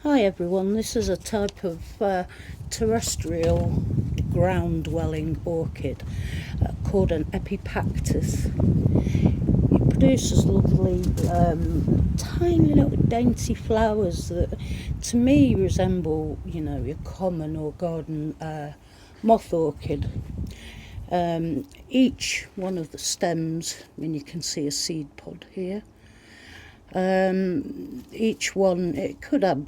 Hi everyone, this is a type of terrestrial ground-dwelling orchid called an Epipactis. It produces lovely tiny little dainty flowers that to me resemble, your common or garden moth orchid. Each one of the stems, you can see a seed pod here. Each one, it could have,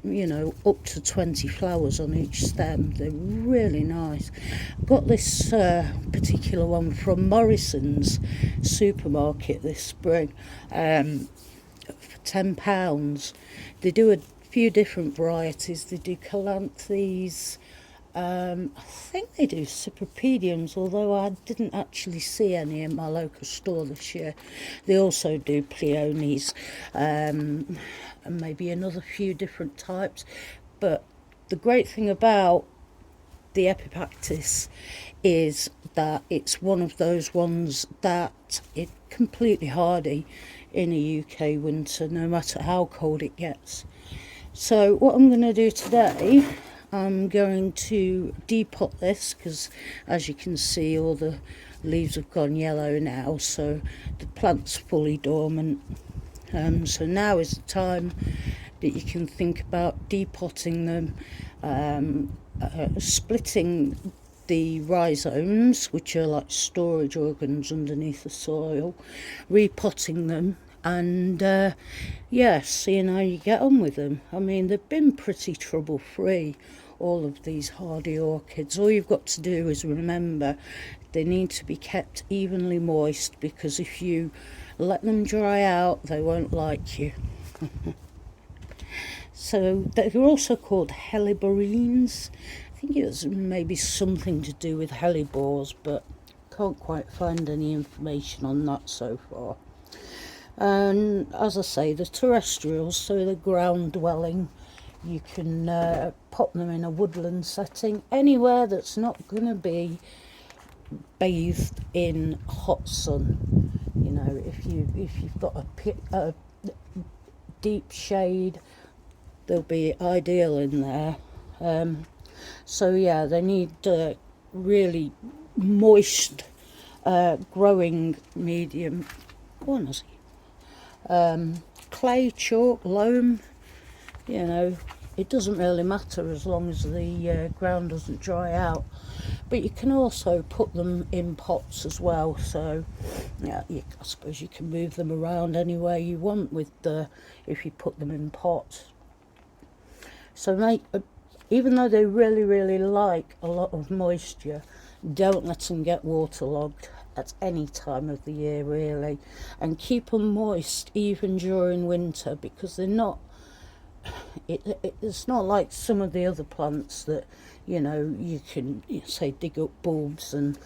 up to 20 flowers on each stem. They're really nice. Got this particular one from Morrison's supermarket this spring for £10. They do a few different varieties. They do calanthes. I think they do cypripediums, although I didn't actually see any in my local store this year. They also do peonies, and maybe another few different types. But the great thing about the Epipactis is that it's one of those ones that it's completely hardy in a UK winter, no matter how cold it gets. So what I'm going to do today, I'm going to depot this because, as you can see, all the leaves have gone yellow now, so the plant's fully dormant. So now is the time that you can think about depotting them, splitting the rhizomes, which are like storage organs underneath the soil, repotting them, and seeing how you get on with them. I mean, they've been pretty trouble-free, all of these hardy orchids. All you've got to do is remember they need to be kept evenly moist, because if you let them dry out, they won't like you. So they're also called helleborines. I think it's maybe something to do with hellebores, but can't quite find any information on that so far. And as I say, the terrestrials, so the ground dwelling, you can pop them in a woodland setting, anywhere that's not going to be bathed in hot sun. If you've got a deep shade, they'll be ideal in there. They need really moist growing medium. Go on, Ozzy. Clay, chalk, loam, it doesn't really matter as long as the ground doesn't dry out. But you can also put them in pots as well, so I suppose you can move them around anywhere you want if you put them in pots. So even though they really, really like a lot of moisture, don't let them get waterlogged at any time of the year, really, and keep them moist even during winter, because they're not. It's not like some of the other plants that you can say dig up bulbs and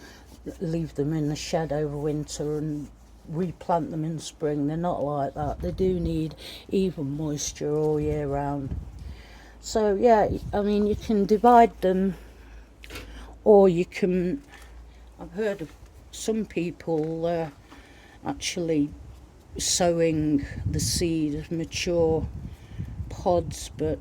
leave them in the shed over winter and replant them in spring. They're not like that. They do need even moisture all year round. So you can divide them, or you can. I've heard of some people actually sowing the seed of mature pods, but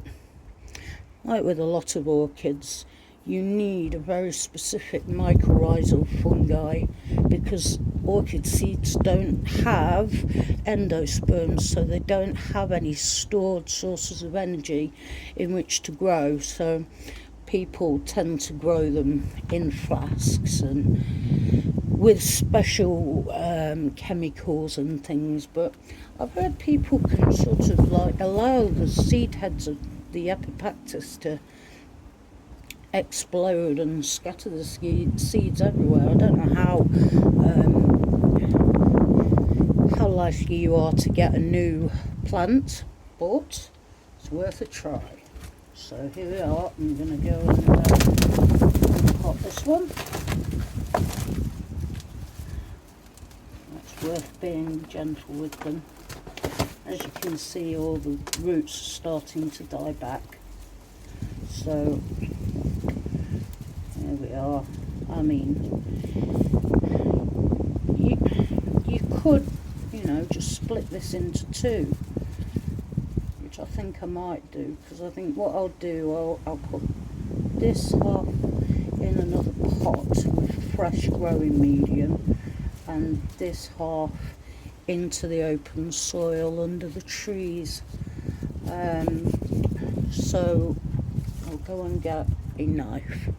like with a lot of orchids, you need a very specific mycorrhizal fungi, because orchid seeds don't have endosperms, so they don't have any stored sources of energy in which to grow. So people tend to grow them in flasks and with special chemicals and things, but I've heard people can sort of allow the seed heads of the Epipactis to explode and scatter the seeds everywhere. I don't know how likely you are to get a new plant, but it's worth a try. So here we are. I'm going to go and pot this one. It's worth being gentle with them. As you can see, all the roots are starting to die back. So here we are. I mean, you could, just split this into two. You which I think I might do, because I think what I'll do, I'll put this half in another pot with fresh growing medium, and this half into the open soil under the trees. So I'll go and get a knife.